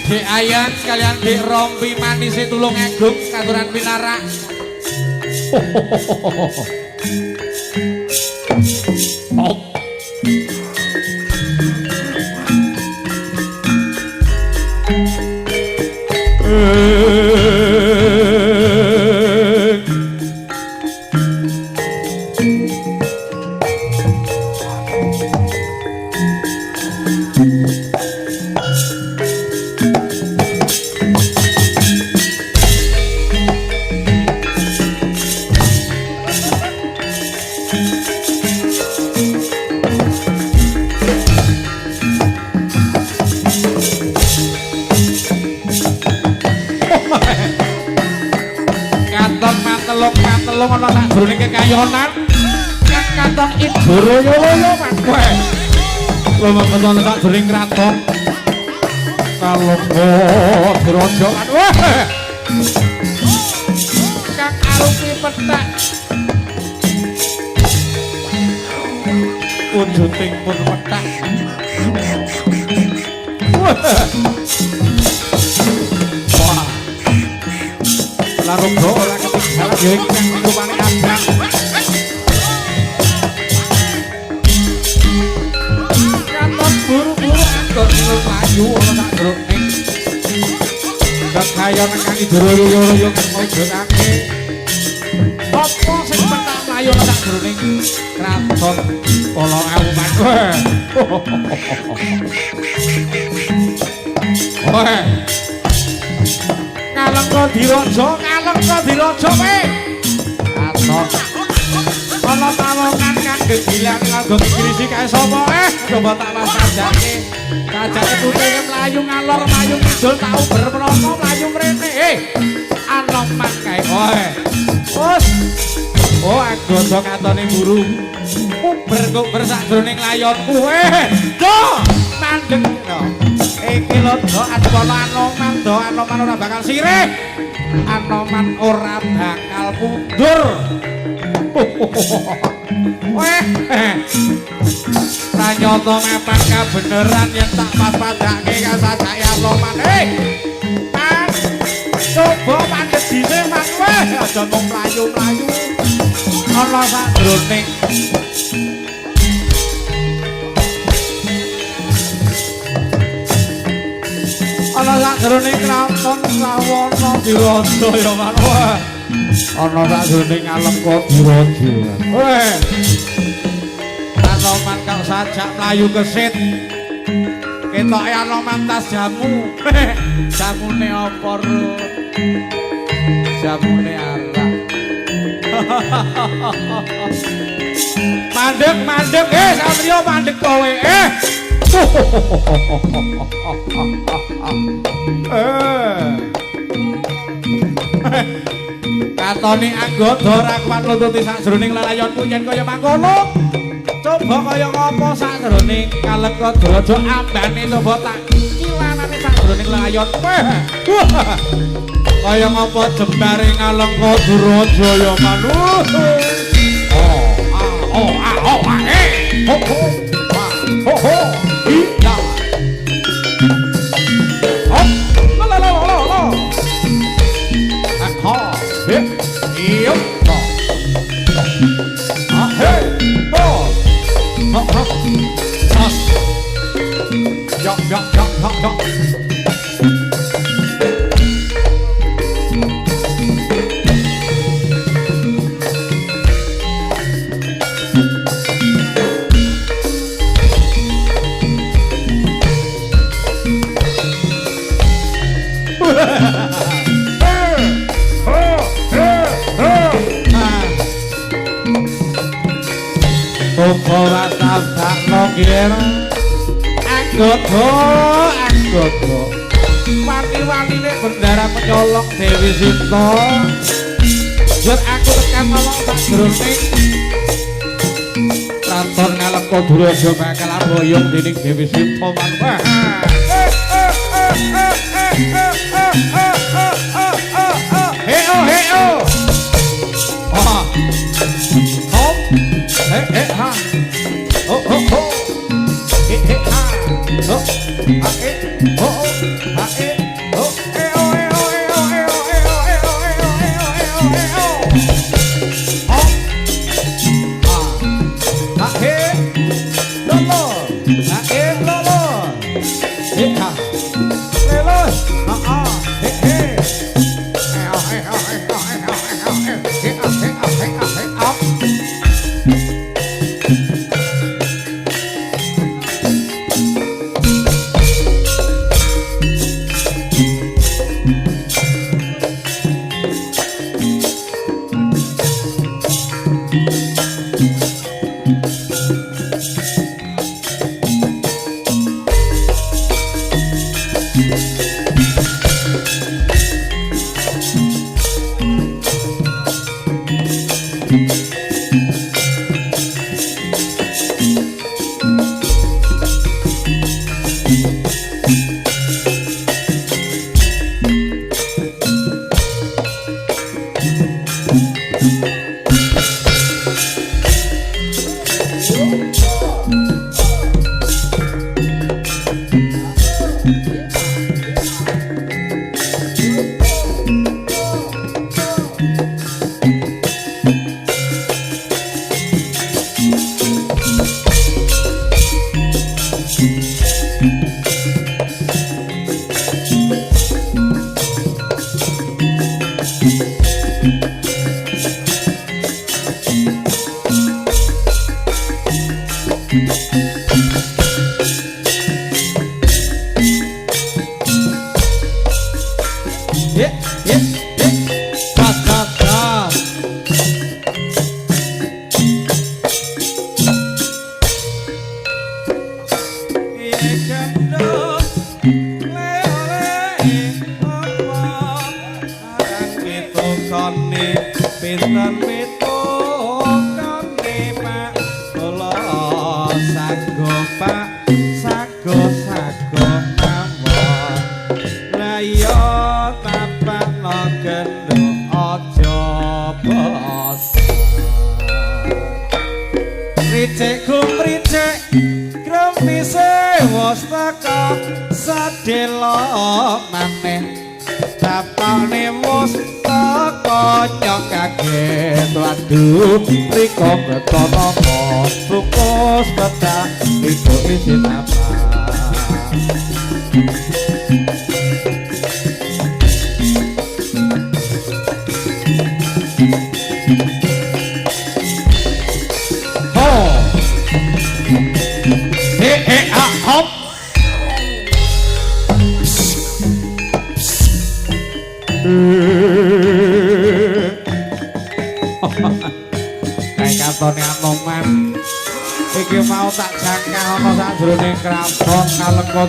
Dek Ayan kalian Dek Rompi manis tulung egung katuran pinarak. Telung ana sak jroning kekayonan kang katon Idoroyo Mas kowe. Lha katon sak jroning kraton Kalonggo Diraja kan wah. Kang arupi petak wujuding pun petak. Wah. Larung bro ora ketinggalan ya iki kang rupane abang. Katon buru-buru anggon mlayu ana sak jroning kekayonan kang Idoroyo kang mujudake. Apa sing petak mlayu ana sak jroning kraton Palawuman kowe. Oke. Kalengka diraja kowe. Aton. Ana tawongan kang gegilang kanggo ngrisi kae sapa coba tak pasajake. Sajake putune mlayu ngalor mlayu kidul tau berprana mlayu mrene. Anoman kae kowe. Wes. Oh agodo katone buru. Kuber sak jroning layon kowe. Do mandeg to. Iki lho do Anoman ora bakal sirih. Anoman ora bakal mundur. Weh. Pranyata memang kabeneran yen tak pas-padake kasajake Anoman. Mas. Coba mandeg dhisik Mas weh aja mung mlayu-mlayu. Ana sak jroning ana sak jroning kraton Rawana Diraja ya manwa. Ana sak jroning Alengka Diraja. Weh. Anoman kok sajak mlayu kesit. Ketoke Anoman tas jamu. Jamune apa, Ru? Jamune arak. Mandeg Satrio mandeg kowe katone anggota ora kuat nututi sakjroning lalayonku yen kaya mangkono coba kaya ngopo sakjroning Kalengka Diraja ambane coba tak kilanane sakjroning layon kaya ngopo jembare Kalengka Diraja ya manut iya ora sabakno kira anggodo wani-wanine bendara penyolong Dewi Sinta yen aku tekan ngomong sakjroning kraton Kalengka Diraja bakal aboyong dening Dewi Sinta manwah heo ha. Oh oh oh. Ha. Oh. Ha oh oh. Ha oh.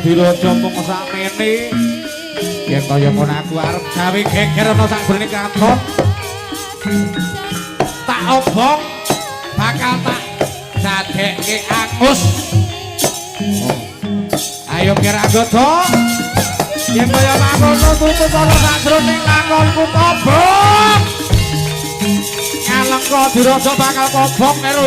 Dirojo mung sakmene yen kaya ngono aku arep gawe geger ana sakbrene kantor tak obong bakal tak dadekke angus ayo kira godo yen kaya ngono tutup ana sakbrene kantorku kobong ngalengko dirojo bakal kobong karo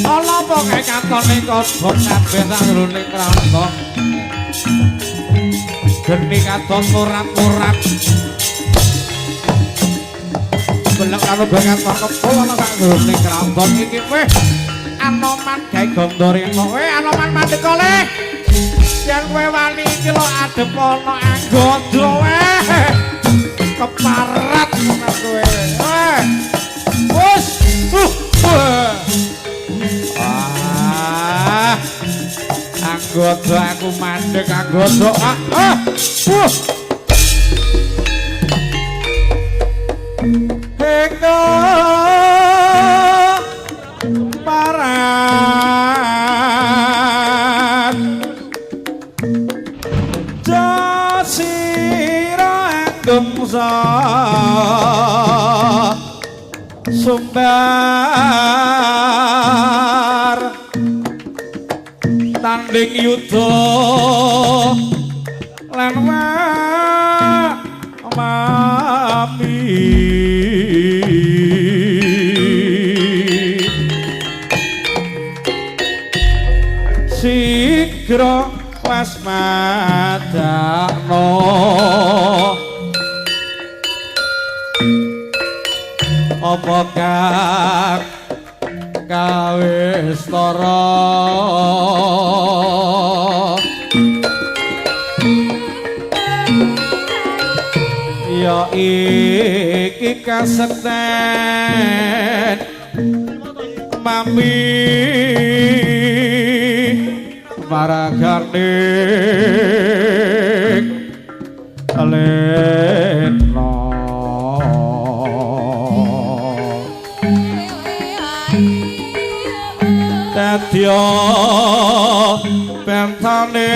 ala apa kae katone kobong kabeh sakjroning krana geni katon murat-murat belek karo banget kebul ana sakjroning kraton iki weh Anoman gawe gondoreno weh Anoman mandek oleh yen kowe wani iki lho adep ana anggodo weh keparat ngono kowe weh wes anggodo aku mandek anggodo hekto parat jasira enggemsa sumbar tanding yuda lan mami sigra wasmadakno apa kang gawe stara ya iki kasekten mami maragane alena dadya pentane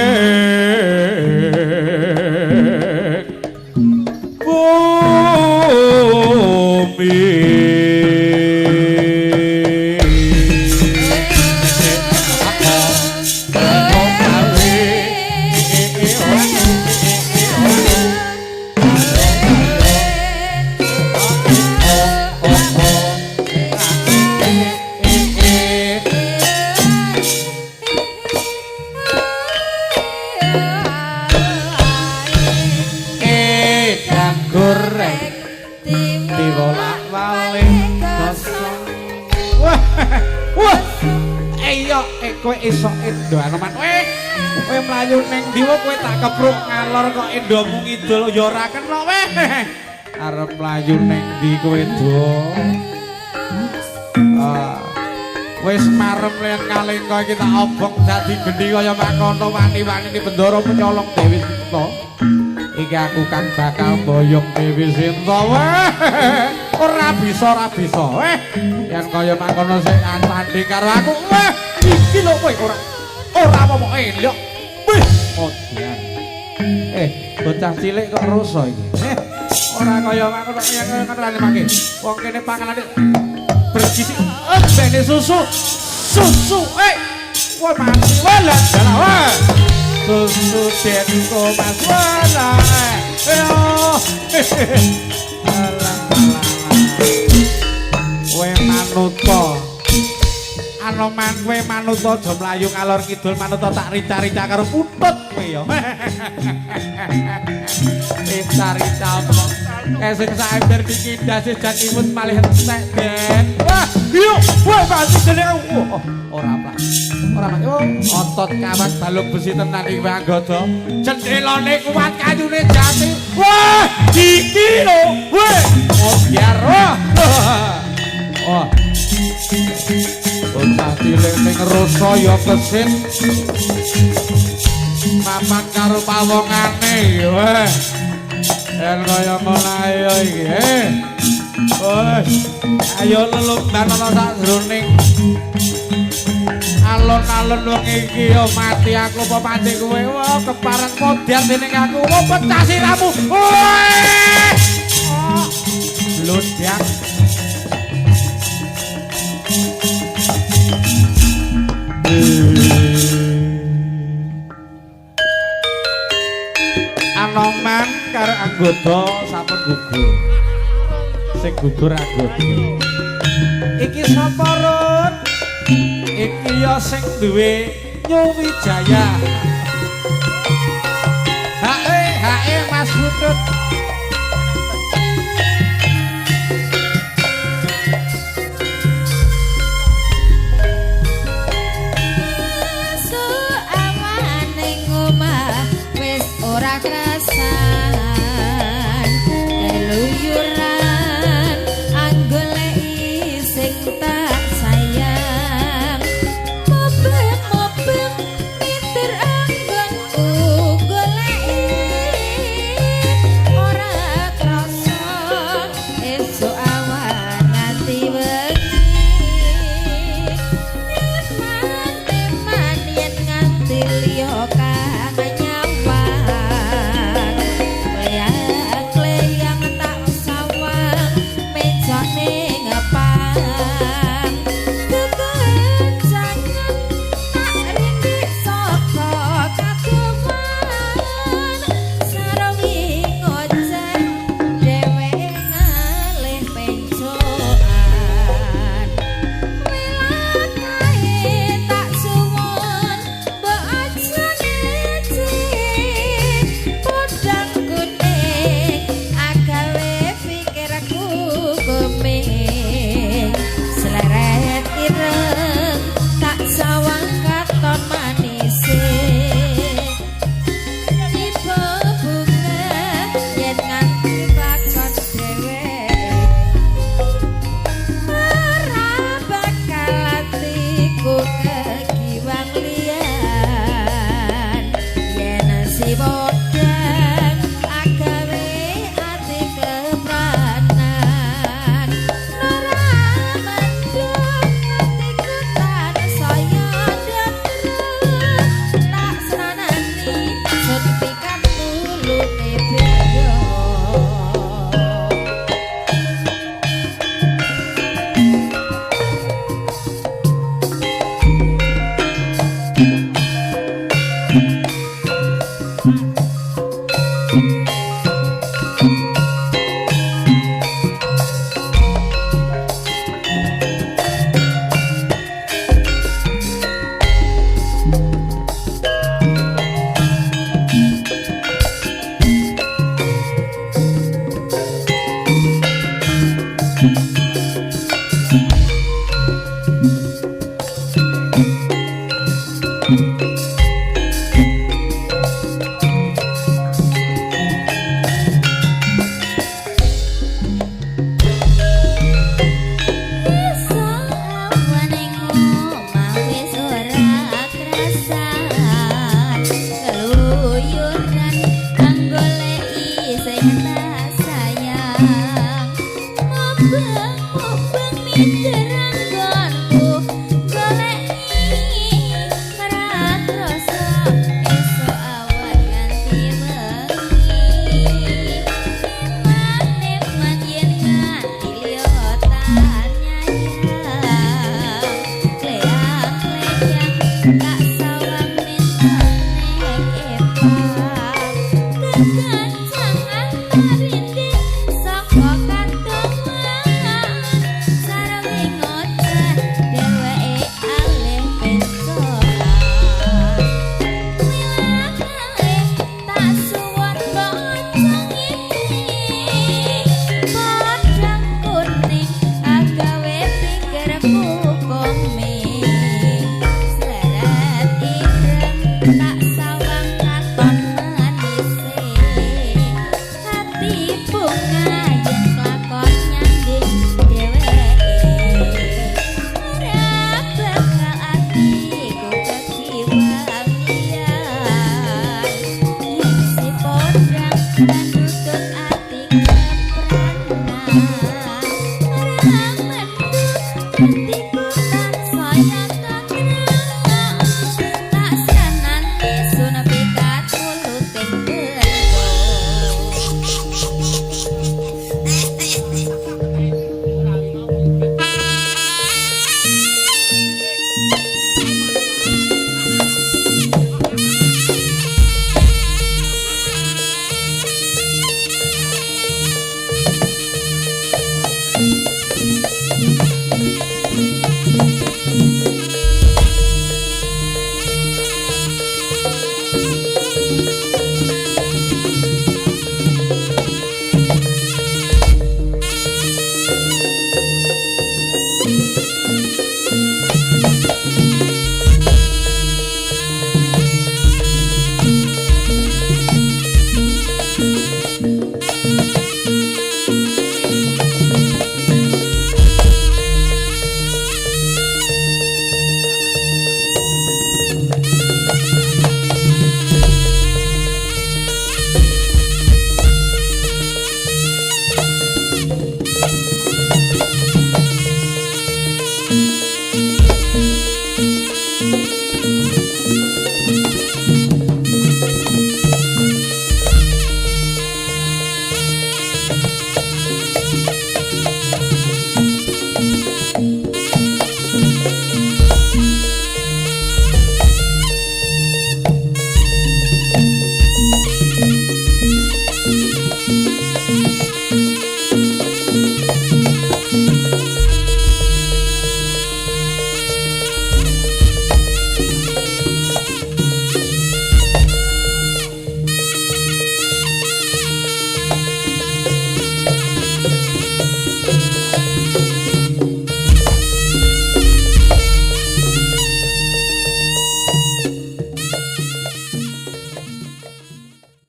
kowe iso endo anoman kowe mlayu ning ndi kowe tak kepruk ngalor kok endomu ngidul ya ora kena weh arep mlayu ning ndi kowe do wis marem len kalengka iki tak obong dadi gendhi kaya mangkono wani-wani ni bendara pencolong Dewi Sinta iki aku kang bakal boyong Dewi Sinta weh ora bisa yen kaya mangkono sing tanding karo aku weh iki lho kowe ora apa-apa elok wis modyan bocah cilik kok rusa iki ora kaya ngono yang ngerane mangke wong kene panganane bergizi bene susu woi mati wala dalah susu denko mas wala kowe manuta anoman kowe manuta aja mlayu ngalor kidul manuta tak rica-rica karo putut kowe ya rica-rica sing sak ember dikindas jan imut malih entek den wah yuk kowe pasti dene ora otot kawat balung besi tenan iki Anggada jendelane kuat kayune jati wah iki lho weh biar bocah cilik ning rasa ya kesit mapan karo pawongane weh yen kaya ngono ayo iki ayo lelumban ana sak jroning alon-alon wong iki yo mati aku apa mati kowe wah kepareng modar dening aku wah pecah siramu ludak Anoman karo Anggada sampun gugur sing gugur Anggada iki sapa Rut iki ya sing duwe Nyuwijaya hae Mas Butut Thank